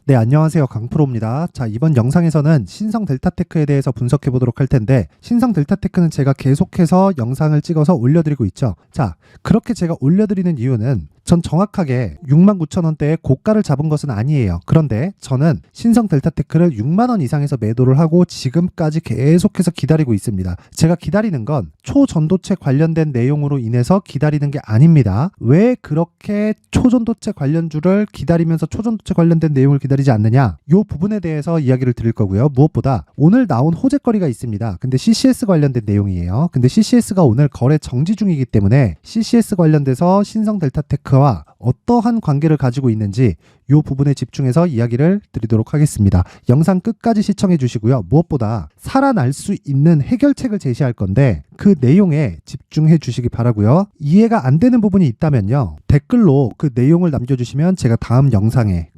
네, 안녕하세요. 강프로입니다. 자, 이번 영상에서는 신성 델타테크에 대해서 분석해 보도록 할 텐데, 신성 델타테크는 제가 계속해서 영상을 찍어서 올려드리고 있죠. 자, 그렇게 제가 올려드리는 이유는 전 정확하게 69,000원대의 고가를 잡은 것은 아니에요. 그런데 저는 신성 델타테크를 6만원 이상에서 매도를 하고 지금까지 계속해서 기다리고 있습니다. 제가 기다리는 건 초전도체 관련된 내용으로 인해서 기다리는 게 아닙니다. 왜 그렇게 초전도체 관련주를 기다리면서 초전도체 관련된 내용을 기다리지 않느냐? 이 부분에 대해서 이야기를 드릴 거고요. 무엇보다 오늘 나온 호재거리가 있습니다. 근데 CCS 관련된 내용이에요. 근데 CCS가 오늘 거래 정지 중이기 때문에 CCS 관련돼서 신성 델타테크와 어떠한 관계를 가지고 있는지 이 부분에 집중해서 이야기를 드리도록 하겠습니다. 영상 끝까지 시청해 주시고요. 무엇보다 살아날 수 있는 해결책을 제시할 건데 그 내용에 집중해 주시기 바라고요. 이해가 안 되는 부분이 있다면요. 댓글로 그 내용을 남겨주시면 제가 다음 영상에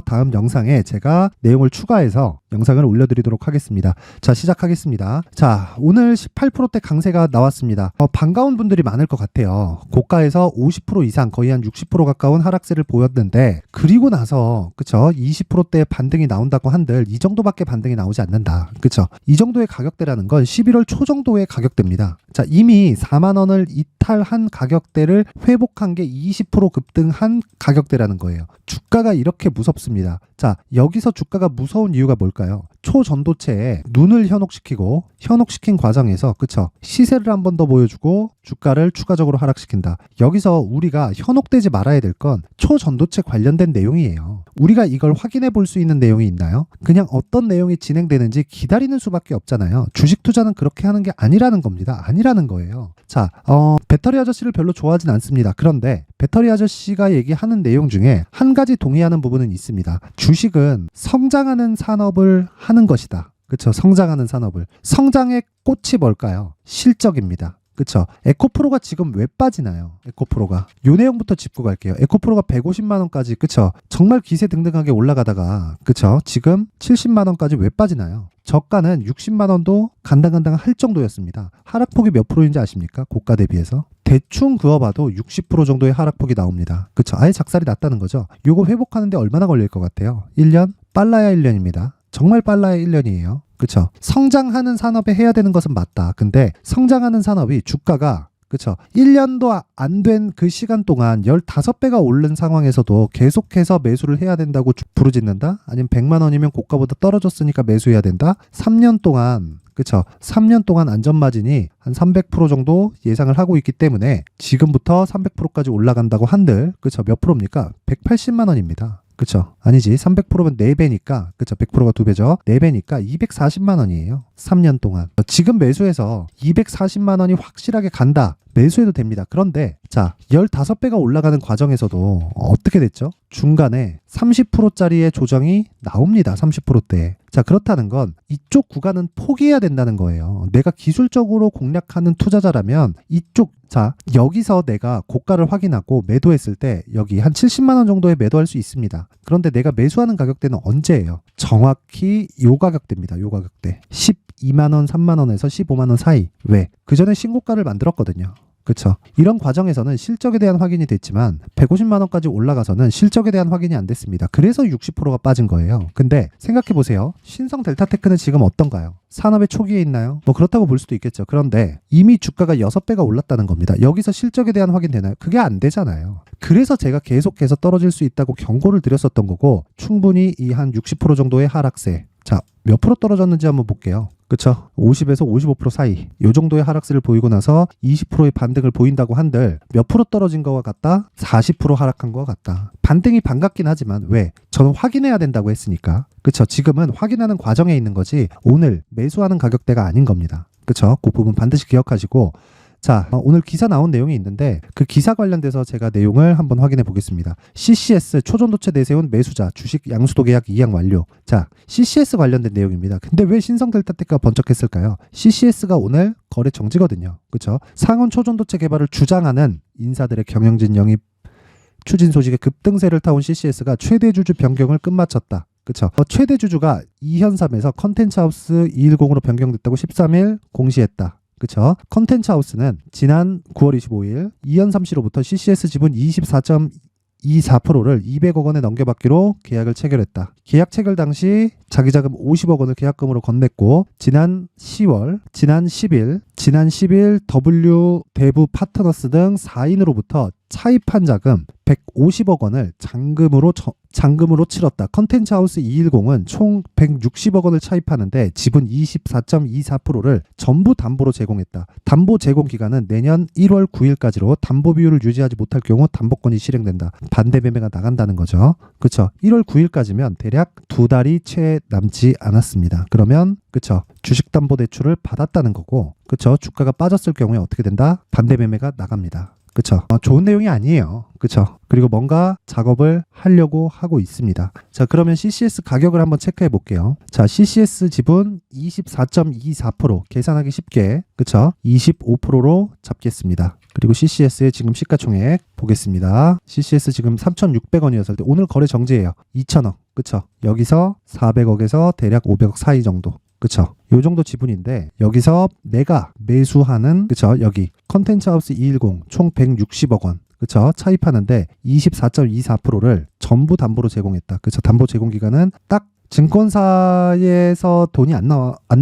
다음 영상에 제가 내용을 추가해서 영상을 올려드리도록 하겠습니다. 자, 시작하겠습니다. 자, 오늘 18%대 강세가 나왔습니다. 반가운 분들이 많을 것 같아요. 고가에서 50% 이상 거의 한 60% 가까운 하락세를 보였는데 그리고 나서 20%대 반등이 나온다고 한들 이 정도밖에 반등이 나오지 않는다. 이 정도의 가격대라는 건 11월 초 정도의 가격대입니다. 자, 이미 4만 원을 이탈한 가격대를 회복한 게 20% 급등한 가격대라는 거예요. 주가가 이렇게 무섭습니다. 자, 여기서 주가가 무서운 이유가 뭘까요? 초전도체에 눈을 현혹시킨 과정에서 시세를 한 번 더 보여주고 주가를 추가적으로 하락시킨다. 여기서 우리가 현혹되지 말아야 될 건 초전도체 관련된 내용이에요. 우리가 이걸 확인해 볼 수 있는 내용이 있나요? 그냥 어떤 내용이 진행되는지 기다리는 수밖에 없잖아요. 주식 투자는 그렇게 하는 게 아니라는 겁니다. 아니라는 거예요. 자, 배터리 아저씨를 별로 좋아하진 않습니다. 그런데 배터리 아저씨가 얘기하는 내용 중에 한 가지 동의하는 부분은 있습니다. 주식은 성장하는 산업을 하는 것이다. 성장하는 산업을. 성장의 꽃이 뭘까요? 실적입니다. 에코프로가 지금 왜 빠지나요? 에코프로가. 요 내용부터 짚고 갈게요. 에코프로가 150만원까지, 정말 기세등등하게 올라가다가, 지금 70만원까지 왜 빠지나요? 저가는 60만원도 간당간당 할 정도였습니다. 하락폭이 몇 프로인지 아십니까? 고가 대비해서. 대충 그어봐도 60% 정도의 하락폭이 나옵니다. 아예 작살이 났다는 거죠. 요거 회복하는데 얼마나 걸릴 것 같아요? 1년? 빨라야 1년입니다. 정말 빨라야 1년이에요. 성장하는 산업에 해야 되는 것은 맞다. 근데 성장하는 산업이 주가가 1년도 안 된 그 시간 동안 15배가 오른 상황에서도 계속해서 매수를 해야 된다고 부르짖는다? 아니면 100만 원이면 고가보다 떨어졌으니까 매수해야 된다? 3년 동안 3년 동안 안전마진이 한 300% 정도 예상을 하고 있기 때문에 지금부터 300%까지 올라간다고 한들 몇 프로입니까? 180만 원입니다. 아니지. 300%면 4배니까 100%가 2배죠. 4배니까 240만 원이에요. 3년 동안. 지금 매수해서 240만 원이 확실하게 간다. 매수해도 됩니다. 그런데 자, 15배가 올라가는 과정에서도 어떻게 됐죠? 중간에 30%짜리의 조정이 나옵니다. 30%대. 자, 그렇다는 건 이쪽 구간은 포기해야 된다는 거예요. 내가 기술적으로 공략하는 투자자라면 여기서 내가 고가를 확인하고 매도했을 때 여기 한 70만 원 정도에 매도할 수 있습니다. 그런데 내가 매수하는 가격대는 언제예요? 정확히 요 가격대입니다. 요 가격대. 12만 원, 3만 원에서 15만 원 사이. 왜? 그 전에 신고가를 만들었거든요. 이런 과정에서는 실적에 대한 확인이 됐지만 150만 원까지 올라가서는 실적에 대한 확인이 안 됐습니다. 그래서 60%가 빠진 거예요. 근데 생각해 보세요. 신성 델타테크는 지금 어떤가요? 산업의 초기에 있나요? 그렇다고 볼 수도 있겠죠. 그런데 이미 주가가 6배가 올랐다는 겁니다. 여기서 실적에 대한 확인 되나요? 그게 안 되잖아요. 그래서 제가 계속해서 떨어질 수 있다고 경고를 드렸었던 거고, 충분히 이 한 60% 정도의 하락세. 자, 몇 프로 떨어졌는지 한번 볼게요. 50에서 55% 사이. 요 정도의 하락세를 보이고 나서 20%의 반등을 보인다고 한들 몇 프로 떨어진 거와 같다? 40% 하락한 거와 같다. 반등이 반갑긴 하지만 왜? 저는 확인해야 된다고 했으니까. 지금은 확인하는 과정에 있는 거지 오늘 매수하는 가격대가 아닌 겁니다. 그 부분 반드시 기억하시고, 자, 오늘 기사 나온 내용이 있는데 그 기사 관련돼서 제가 내용을 한번 확인해 보겠습니다. CCS 초전도체 내세운 매수자 주식 양수도 계약 이양 완료. 자, CCS 관련된 내용입니다. 근데 왜 신성 델타테크가 번쩍했을까요? CCS가 오늘 거래 정지거든요. 상온 초전도체 개발을 주장하는 인사들의 경영진 영입 추진 소식에 급등세를 타온 CCS가 최대 주주 변경을 끝마쳤다. 최대 주주가 이현삼에서 컨텐츠하우스 210으로 변경됐다고 13일 공시했다. 컨텐츠하우스는 지난 9월 25일 이현삼 씨로부터 CCS 지분 24.2 24%를 200억 원에 넘겨받기로 계약을 체결했다. 계약 체결 당시 자기 자금 50억 원을 계약금으로 건넸고 지난 10월, 지난 10일 W 대부 파트너스 등 4인으로부터 차입한 자금 150억 원을 잔금으로 치렀다. 컨텐츠 하우스 210은 총 160억 원을 차입하는데 지분 24.24%를 전부 담보로 제공했다. 담보 제공 기간은 내년 1월 9일까지로 담보 비율을 유지하지 못할 경우 담보권이 실행된다. 반대 매매가 나간다는 거죠. 그렇죠. 1월 9일까지면 대략 2달이 채 남지 않았습니다. 그러면 그렇죠. 주식담보대출을 받았다는 거고, 그렇죠. 주가가 빠졌을 경우에 어떻게 된다? 반대 매매가 나갑니다. 그쵸. 좋은 내용이 아니에요. 그쵸. 그리고 뭔가 작업을 하려고 하고 있습니다. 자, 그러면 CCS 가격을 한번 체크해 볼게요. 자, CCS 지분 24.24%, 계산하기 쉽게, 그쵸. 25%로 잡겠습니다. 그리고 CCS의 지금 시가총액 보겠습니다. CCS 지금 3,600원이었을 때 오늘 거래 정지예요. 2,000억. 그쵸. 여기서 400억에서 대략 500억 사이 정도. 그쵸. 요 정도 지분인데 여기서 내가 매수하는, 그쵸, 여기 컨텐츠 하우스 210 총 160억 원, 그쵸, 차입하는데 24.24%를 전부 담보로 제공했다. 그쵸. 담보 제공 기간은 딱 증권사에서 돈이 안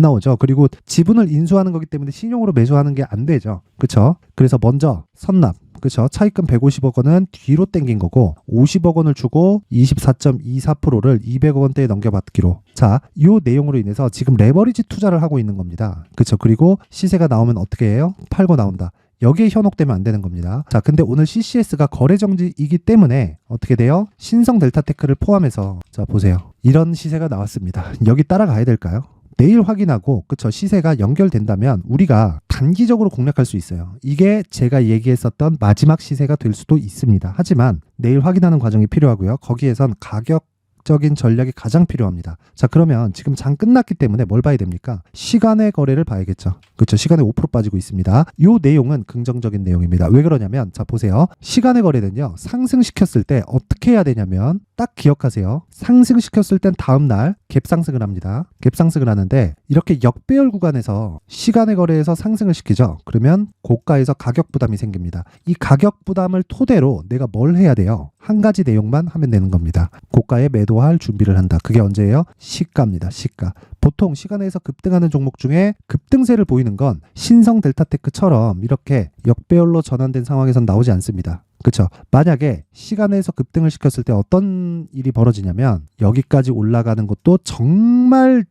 나오죠. 그리고 지분을 인수하는 거기 때문에 신용으로 매수하는 게 안 되죠. 그쵸. 그래서 먼저 선납, 그렇죠. 차입금 150억 원은 뒤로 땡긴 거고 50억 원을 주고 24.24%를 200억 원대에 넘겨받기로. 자, 이 내용으로 인해서 지금 레버리지 투자를 하고 있는 겁니다. 그렇죠. 그리고 시세가 나오면 어떻게 해요? 팔고 나온다. 여기에 현혹되면 안 되는 겁니다. 자, 근데 오늘 CCS가 거래 정지이기 때문에 어떻게 돼요? 신성 델타테크를 포함해서, 자, 보세요. 이런 시세가 나왔습니다. 여기 따라가야 될까요? 내일 확인하고, 그쵸, 시세가 연결된다면 우리가 단기적으로 공략할 수 있어요. 이게 제가 얘기했었던 마지막 시세가 될 수도 있습니다. 하지만 내일 확인하는 과정이 필요하고요. 거기에선 가격적인 전략이 가장 필요합니다. 자, 그러면 지금 장 끝났기 때문에 뭘 봐야 됩니까? 시간의 거래를 봐야겠죠. 그렇죠. 시간에 5% 빠지고 있습니다. 이 내용은 긍정적인 내용입니다. 왜 그러냐면, 자, 보세요. 시간의 거래는요, 상승시켰을 때 어떻게 해야 되냐면, 딱 기억하세요. 상승시켰을 땐 다음날 갭상승을 합니다. 갭상승을 하는데 이렇게 역배열 구간에서 시간의 거래에서 상승을 시키죠. 그러면 고가에서 가격 부담이 생깁니다. 이 가격 부담을 토대로 내가 뭘 해야 돼요? 한 가지 내용만 하면 되는 겁니다. 고가에 매도할 준비를 한다. 그게 언제예요? 시가입니다. 시가. 보통 시간에서 급등하는 종목 중에 급등세를 보이는 건 신성 델타테크처럼 이렇게 역배열로 전환된 상황에선 나오지 않습니다. 그렇죠. 만약에 시간에서 급등을 시켰을 때 어떤 일이 벌어지냐면 여기까지 올라가는 것도 정말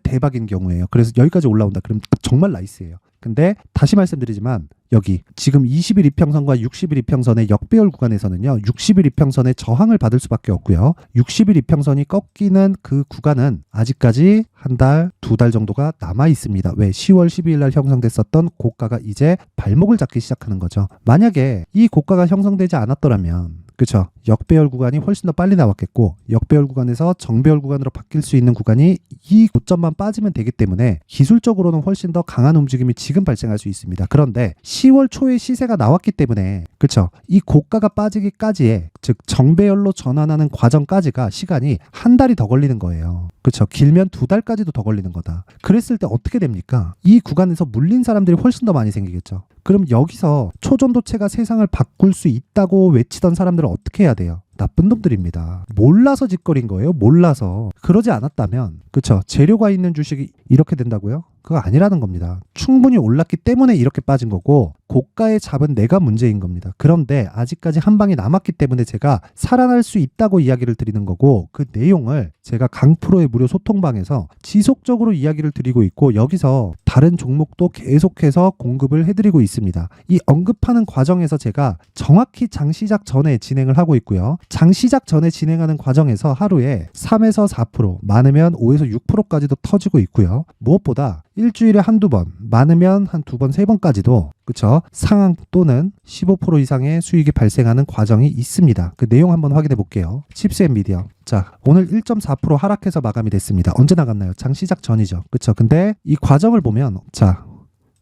대박인 경우예요. 그래서 여기까지 올라온다. 그럼 정말 나이스예요. 근데 다시 말씀드리지만 여기 지금 20일 이평선과 60일 이평선의 역배열 구간에서는요, 60일 이평선의 저항을 받을 수밖에 없고요. 60일 이평선이 꺾이는 그 구간은 아직까지 한 달, 2달 정도가 남아 있습니다. 왜? 10월 12일 날 형성됐었던 고가가 이제 발목을 잡기 시작하는 거죠. 만약에 이 고가가 형성되지 않았더라면, 그렇죠, 역배열 구간이 훨씬 더 빨리 나왔겠고 역배열 구간에서 정배열 구간으로 바뀔 수 있는 구간이 이 고점만 빠지면 되기 때문에 기술적으로는 훨씬 더 강한 움직임이 지금 발생할 수 있습니다. 그런데 10월 초에 시세가 나왔기 때문에, 그렇죠, 이 고가가 빠지기까지의, 즉 정배열로 전환하는 과정까지가 시간이 한 달이 더 걸리는 거예요. 그렇죠. 길면 2달까지도 더 걸리는 거다. 그랬을 때 어떻게 됩니까? 이 구간에서 물린 사람들이 훨씬 더 많이 생기겠죠. 그럼 여기서 초전도체가 세상을 바꿀 수 있다고 외치던 사람들은 어떻게 해야 돼요? 나쁜 놈들입니다. 몰라서 짓거린 거예요. 몰라서. 그러지 않았다면, 그쵸, 재료가 있는 주식이 이렇게 된다고요? 그거 아니라는 겁니다. 충분히 올랐기 때문에 이렇게 빠진 거고 고가에 잡은 내가 문제인 겁니다. 그런데 아직까지 한 방이 남았기 때문에 제가 살아날 수 있다고 이야기를 드리는 거고, 그 내용을 제가 강프로의 무료 소통방에서 지속적으로 이야기를 드리고 있고 여기서 다른 종목도 계속해서 공급을 해드리고 있습니다. 이 언급하는 과정에서 제가 정확히 장 시작 전에 진행을 하고 있고요. 장 시작 전에 진행하는 과정에서 하루에 3에서 4%, 많으면 5에서 6%까지도 터지고 있고요. 무엇보다 일주일에 한두 번, 많으면 한 2번, 3번까지도, 그쵸, 상황 또는 15% 이상의 수익이 발생하는 과정이 있습니다. 그 내용 한번 확인해 볼게요. 칩스 앤 미디어. 자, 오늘 1.4% 하락해서 마감이 됐습니다. 언제 나갔나요? 장 시작 전이죠. 그쵸. 근데 이 과정을 보면, 자,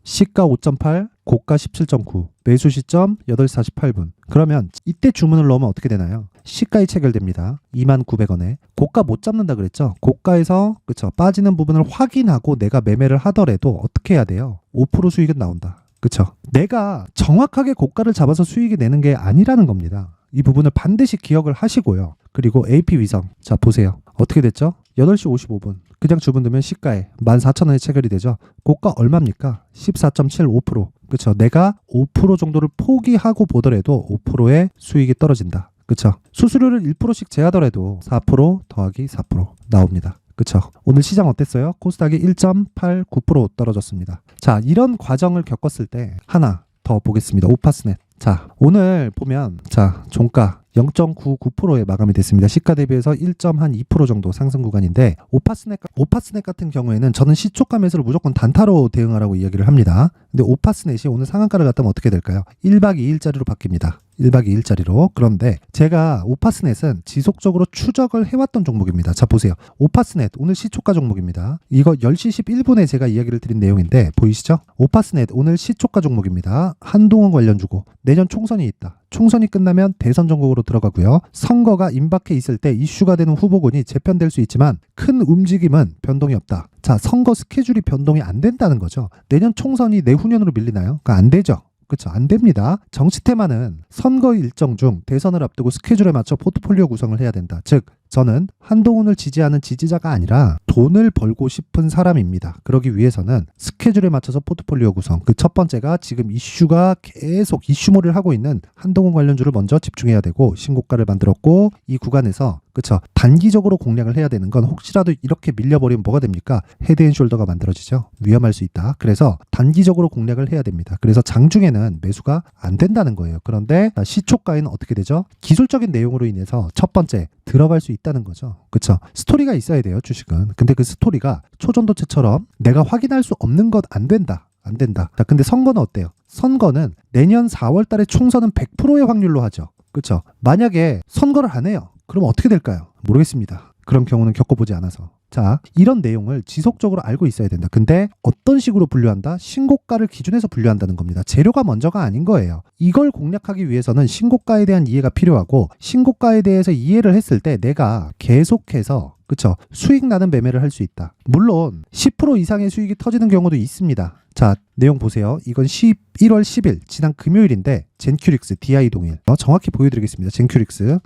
시가 5.8, 고가 17.9, 매수 시점 8시 48분. 그러면 이때 주문을 넣으면 어떻게 되나요? 시가에 체결됩니다. 29,000원에. 고가 못 잡는다 그랬죠? 고가에서, 그쵸, 빠지는 부분을 확인하고 내가 매매를 하더라도 어떻게 해야 돼요? 5% 수익은 나온다. 그쵸? 내가 정확하게 고가를 잡아서 수익이 내는 게 아니라는 겁니다. 이 부분을 반드시 기억을 하시고요. 그리고 AP 위성. 자, 보세요. 어떻게 됐죠? 8시 55분. 그냥 주문 두면 시가에 14,000원에 체결이 되죠. 고가 얼마입니까? 14.75%. 그렇죠. 내가 5% 정도를 포기하고 보더라도 5%의 수익이 떨어진다. 그렇죠. 수수료를 1%씩 제하더라도 4% 더하기 4% 나옵니다. 그쵸. 오늘 시장 어땠어요? 코스닥이 1.89% 떨어졌습니다. 자, 이런 과정을 겪었을 때 하나 더 보겠습니다. 오파스넷. 자, 오늘 보면 자, 종가 0.99%에 마감이 됐습니다. 시가 대비해서 1.2% 정도 상승 구간인데 오파스넷 같은 경우에는 저는 시초가 매수를 무조건 단타로 대응하라고 이야기를 합니다. 근데 오파스넷이 오늘 상한가를 갔다면 어떻게 될까요? 1박 2일짜리로 바뀝니다. 1박 2일짜리로. 그런데 제가 오파스넷은 지속적으로 추적을 해왔던 종목입니다. 자, 보세요. 오파스넷 오늘 시초가 종목입니다. 이거 10시 11분에 제가 이야기를 드린 내용인데 보이시죠? 오파스넷 오늘 시초가 종목입니다. 한동훈 관련주고 내년 총선이 있다. 총선이 끝나면 대선 전국으로 들어가고요. 선거가 임박해 있을 때 이슈가 되는 후보군이 재편될 수 있지만 큰 움직임은 변동이 없다. 자, 선거 스케줄이 변동이 안 된다는 거죠. 내년 총선이 내후년으로 밀리나요? 그러니까 안 되죠. 그렇죠. 안 됩니다. 정치 테마는 선거 일정 중 대선을 앞두고 스케줄에 맞춰 포트폴리오 구성을 해야 된다. 즉 저는 한동훈을 지지하는 지지자가 아니라 돈을 벌고 싶은 사람입니다. 그러기 위해서는 스케줄에 맞춰서 포트폴리오 구성. 그 첫 번째가 지금 이슈가 계속 이슈몰이를 하고 있는 한동훈 관련주를 먼저 집중해야 되고 신고가를 만들었고 이 구간에서 그렇죠. 단기적으로 공략을 해야 되는 건 혹시라도 이렇게 밀려버리면 뭐가 됩니까? 헤드앤숄더가 만들어지죠. 위험할 수 있다. 그래서 단기적으로 공략을 해야 됩니다. 그래서 장중에는 매수가 안 된다는 거예요. 그런데 시초가에는 어떻게 되죠? 기술적인 내용으로 인해서 첫 번째 들어갈 수 있다는 거죠. 그렇죠. 스토리가 있어야 돼요. 주식은. 근데 그 스토리가 초전도체처럼 내가 확인할 수 없는 것 안 된다. 안 된다. 자, 근데 선거는 어때요? 선거는 내년 4월 달에 총선은 100%의 확률로 하죠. 그렇죠. 만약에 선거를 안 해요. 그럼 어떻게 될까요? 모르겠습니다. 그런 경우는 겪어보지 않아서. 자, 이런 내용을 지속적으로 알고 있어야 된다. 근데 어떤 식으로 분류한다? 신고가를 기준해서 분류한다는 겁니다. 재료가 먼저가 아닌 거예요. 이걸 공략하기 위해서는 신고가에 대한 이해가 필요하고 신고가에 대해서 이해를 했을 때 내가 계속해서 그쵸? 수익 나는 매매를 할 수 있다. 물론 10% 이상의 수익이 터지는 경우도 있습니다. 자, 내용 보세요. 이건 11월 10일 지난 금요일인데 젠큐릭스 DI 동일 정확히 보여드리겠습니다. 젠큐릭스.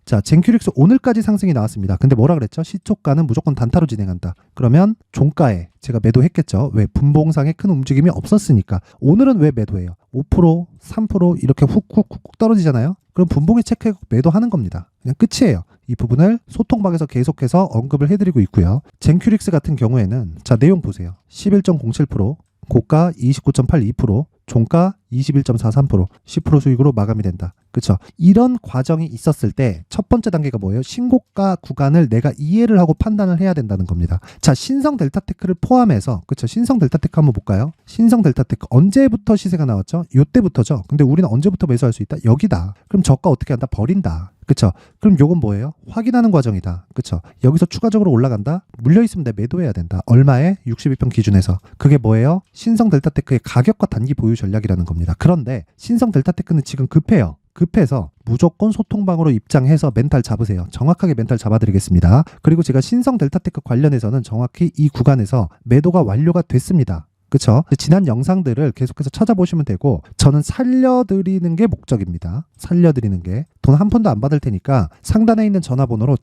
자, 젠큐릭스 오늘까지 상승이 나왔습니다. 근데 뭐라 그랬죠? 시초가는 무조건 단타로 진행한다. 그러면 종가에 제가 매도했겠죠. 왜? 분봉상에 큰 움직임이 없었으니까. 오늘은 왜 매도해요? 5%, 3% 이렇게 훅훅훅 떨어지잖아요. 그럼 분봉에 체크해 매도하는 겁니다. 그냥 끝이에요. 이 부분을 소통방에서 계속해서 언급을 해드리고 있고요. 젠큐릭스 같은 경우에는 자, 내용 보세요. 11.07%, 고가 29.82%, 종가 21.43%, 10% 수익으로 마감이 된다. 그렇죠? 이런 과정이 있었을 때 첫 번째 단계가 뭐예요? 신고가 구간을 내가 이해를 하고 판단을 해야 된다는 겁니다. 자, 신성 델타테크를 포함해서 그렇죠? 신성 델타테크 한번 볼까요? 신성 델타테크 언제부터 시세가 나왔죠? 요때부터죠. 근데 우리는 언제부터 매수할 수 있다? 여기다. 그럼 저가 어떻게 한다? 버린다. 그쵸? 그럼 요건 뭐예요? 확인하는 과정이다. 그쵸? 여기서 추가적으로 올라간다? 물려있으면 내 매도해야 된다. 얼마에? 62평 기준에서. 그게 뭐예요? 신성 델타테크의 가격과 단기 보유 전략이라는 겁니다. 그런데 신성 델타테크는 지금 급해요. 급해서 무조건 소통방으로 입장해서 멘탈 잡으세요. 정확하게 멘탈 잡아드리겠습니다. 그리고 제가 신성 델타테크 관련해서는 정확히 이 구간에서 매도가 완료가 됐습니다. 그쵸? 지난 영상들을 계속해서 찾아보시면 되고 저는 살려드리는 게 목적입니다. 살려드리는 게. 돈 한 푼도 안 받을 테니까 상단에 있는 전화번호로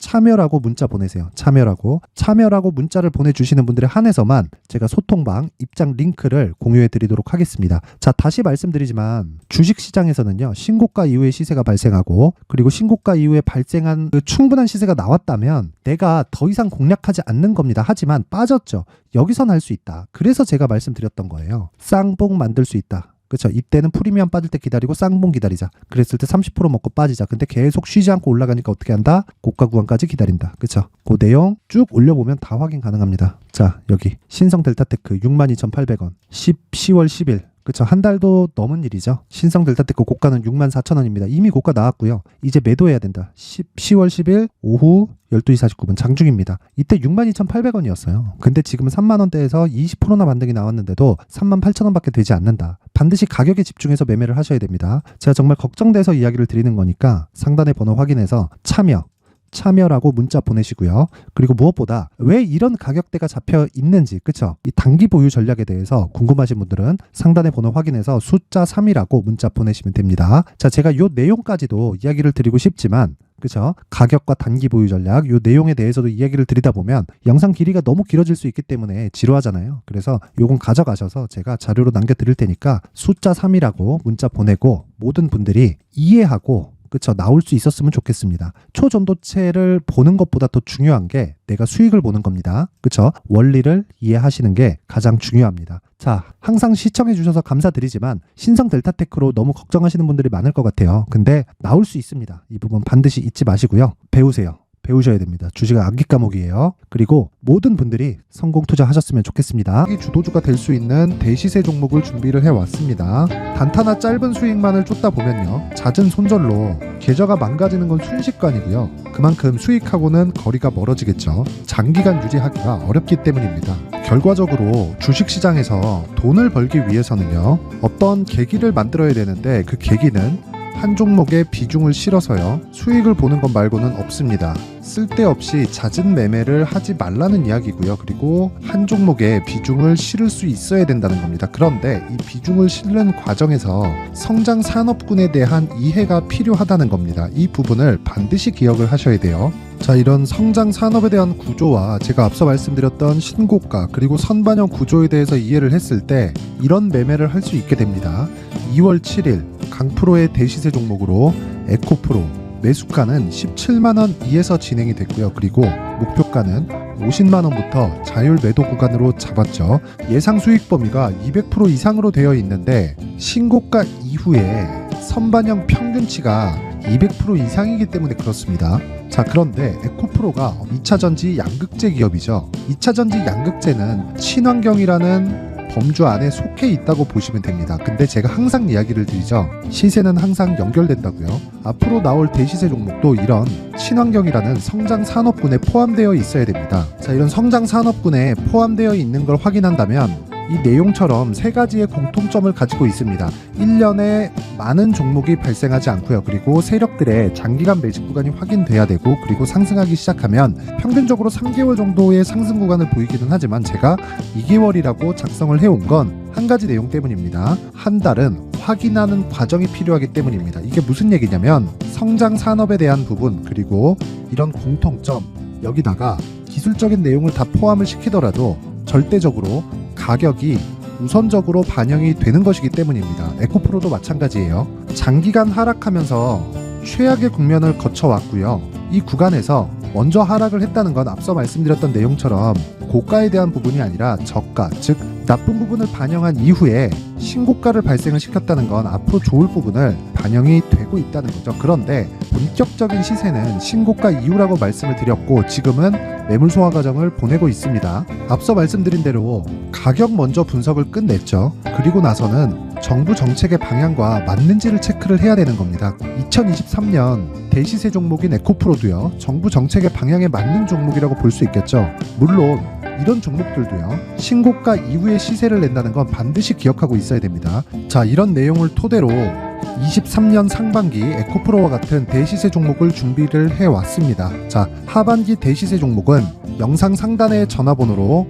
참여라고 문자 보내세요. 참여라고 문자를 보내주시는 분들에 한해서만 제가 소통방 입장 링크를 공유해 드리도록 하겠습니다. 자, 다시 말씀드리지만 주식시장에서는요. 신고가 이후에 시세가 발생하고 그리고 신고가 이후에 발생한 그 충분한 시세가 나왔다면 내가 더 이상 공략하지 않는 겁니다. 하지만 빠졌죠. 여기선 할 수 있다. 그래서 제가 말씀드렸던 거예요. 쌍봉 만들 수 있다. 그렇죠. 이때는 프리미엄 빠질 때 기다리고 쌍봉 기다리자. 그랬을 때 30% 먹고 빠지자. 근데 계속 쉬지 않고 올라가니까 어떻게 한다? 고가 구간까지 기다린다. 그렇죠. 그 내용 쭉 올려보면 다 확인 가능합니다. 자, 여기 신성 델타테크 62,800원 10월 10일 그렇죠. 한 달도 넘은 일이죠. 신성 델타테크 고가는 64,000원입니다. 이미 고가 나왔고요. 이제 매도해야 된다. 10월 10일 오후 12시 49분 장중입니다. 이때 62,800원이었어요. 근데 지금은 3만원대에서 20%나 반등이 나왔는데도 38,000원밖에 되지 않는다. 반드시 가격에 집중해서 매매를 하셔야 됩니다. 제가 정말 걱정돼서 이야기를 드리는 거니까 상단의 번호 확인해서 참여 참여라고 문자 보내시고요. 그리고 무엇보다 왜 이런 가격대가 잡혀 있는지, 그쵸? 이 단기 보유 전략에 대해서 궁금하신 분들은 상단의 번호 확인해서 숫자 3이라고 문자 보내시면 됩니다. 자, 제가 요 내용까지도 이야기를 드리고 싶지만, 그쵸? 가격과 단기 보유 전략, 요 내용에 대해서도 이야기를 드리다 보면 영상 길이가 너무 길어질 수 있기 때문에 지루하잖아요. 그래서 요건 가져가셔서 제가 자료로 남겨드릴 테니까 숫자 3이라고 문자 보내고 모든 분들이 이해하고, 그쵸, 나올 수 있었으면 좋겠습니다. 초전도체를 보는 것보다 더 중요한 게 내가 수익을 보는 겁니다. 그쵸? 원리를 이해하시는 게 가장 중요합니다. 자, 항상 시청해 주셔서 감사드리지만 신성 델타테크로 너무 걱정하시는 분들이 많을 것 같아요. 근데 나올 수 있습니다. 이 부분 반드시 잊지 마시고요. 배우세요. 배우셔야 됩니다. 주식은 암기 과목이에요. 그리고 모든 분들이 성공 투자하셨으면 좋겠습니다. 이 주도주가 될 수 있는 대시세 종목을 준비를 해왔습니다. 단타나 짧은 수익만을 쫓다 보면요, 잦은 손절로 계좌가 망가지는 건 순식간이고요. 그만큼 수익하고는 거리가 멀어지겠죠. 장기간 유지하기가 어렵기 때문입니다. 결과적으로 주식시장에서 돈을 벌기 위해서는요, 어떤 계기를 만들어야 되는데 그 계기는 한 종목에 비중을 실어서요, 수익을 보는 것 말고는 없습니다. 쓸데없이 잦은 매매를 하지 말라는 이야기고요. 그리고 한 종목에 비중을 실을 수 있어야 된다는 겁니다. 그런데 이 비중을 실는 과정에서 성장 산업군에 대한 이해가 필요하다는 겁니다. 이 부분을 반드시 기억을 하셔야 돼요. 자, 이런 성장 산업에 대한 구조와 제가 앞서 말씀드렸던 신고가 그리고 선반영 구조에 대해서 이해를 했을 때 이런 매매를 할 수 있게 됩니다. 2월 7일 강프로의 대시세 종목으로 에코프로 매수가는 17만원 이에서 진행이 됐고요. 그리고 목표가는 50만원부터 자율 매도 구간으로 잡았죠. 예상 수익 범위가 200% 이상으로 되어 있는데 신고가 이후에 선반영 평균치가 200% 이상이기 때문에 그렇습니다. 자, 그런데 에코프로가 2차전지 양극재 기업이죠. 2차전지 양극재는 친환경이라는 범주 안에 속해 있다고 보시면 됩니다. 근데 제가 항상 이야기를 드리죠. 시세는 항상 연결된다고요. 앞으로 나올 대시세 종목도 이런 친환경이라는 성장 산업군에 포함되어 있어야 됩니다. 자, 이런 성장 산업군에 포함되어 있는 걸 확인한다면 이 내용처럼 세 가지의 공통점을 가지고 있습니다. 1년에 많은 종목이 발생하지 않고요. 그리고 세력들의 장기간 매집 구간이 확인돼야 되고, 그리고 상승하기 시작하면 평균적으로 3개월 정도의 상승 구간을 보이기는 하지만 제가 2개월이라고 작성을 해온 건 한 가지 내용 때문입니다. 한 달은 확인하는 과정이 필요하기 때문입니다. 이게 무슨 얘기냐면 성장 산업에 대한 부분, 그리고 이런 공통점, 여기다가 기술적인 내용을 다 포함을 시키더라도 절대적으로 가격이 우선적으로 반영이 되는 것이기 때문입니다. 에코프로도 마찬가지예요. 장기간 하락하면서 최악의 국면을 거쳐왔고요. 이 구간에서 먼저 하락을 했다는 건 앞서 말씀드렸던 내용처럼 고가에 대한 부분이 아니라 저가, 즉 나쁜 부분을 반영한 이후에 신고가를 발생을 시켰다는 건 앞으로 좋을 부분을 반영이 되고 있다는 거죠. 그런데 본격적인 시세는 신고가 이후라고 말씀을 드렸고 지금은 매물 소화 과정을 보내고 있습니다. 앞서 말씀드린 대로 가격 먼저 분석을 끝냈죠. 그리고 나서는 정부 정책의 방향과 맞는지를 체크를 해야 되는 겁니다. 2023년 대시세 종목인 에코프로도요, 정부 정책의 방향에 맞는 종목이라고 볼 수 있겠죠. 물론 이런 종목들도요, 신고가 이후에 시세를 낸다는 건 반드시 기억하고 있어야 됩니다. 자, 이런 내용을 토대로 23년 상반기 에코프로와 같은 대시세 종목을 준비를 해왔습니다. 자, 하반기 대시세 종목은 영상 상단의 전화번호로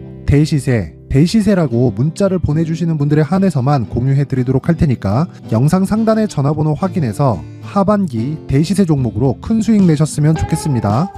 대시세라고 문자를 보내주시는 분들에 한해서만 공유해드리도록 할 테니까 영상 상단의 전화번호 확인해서 하반기 대시세 종목으로 큰 수익 내셨으면 좋겠습니다.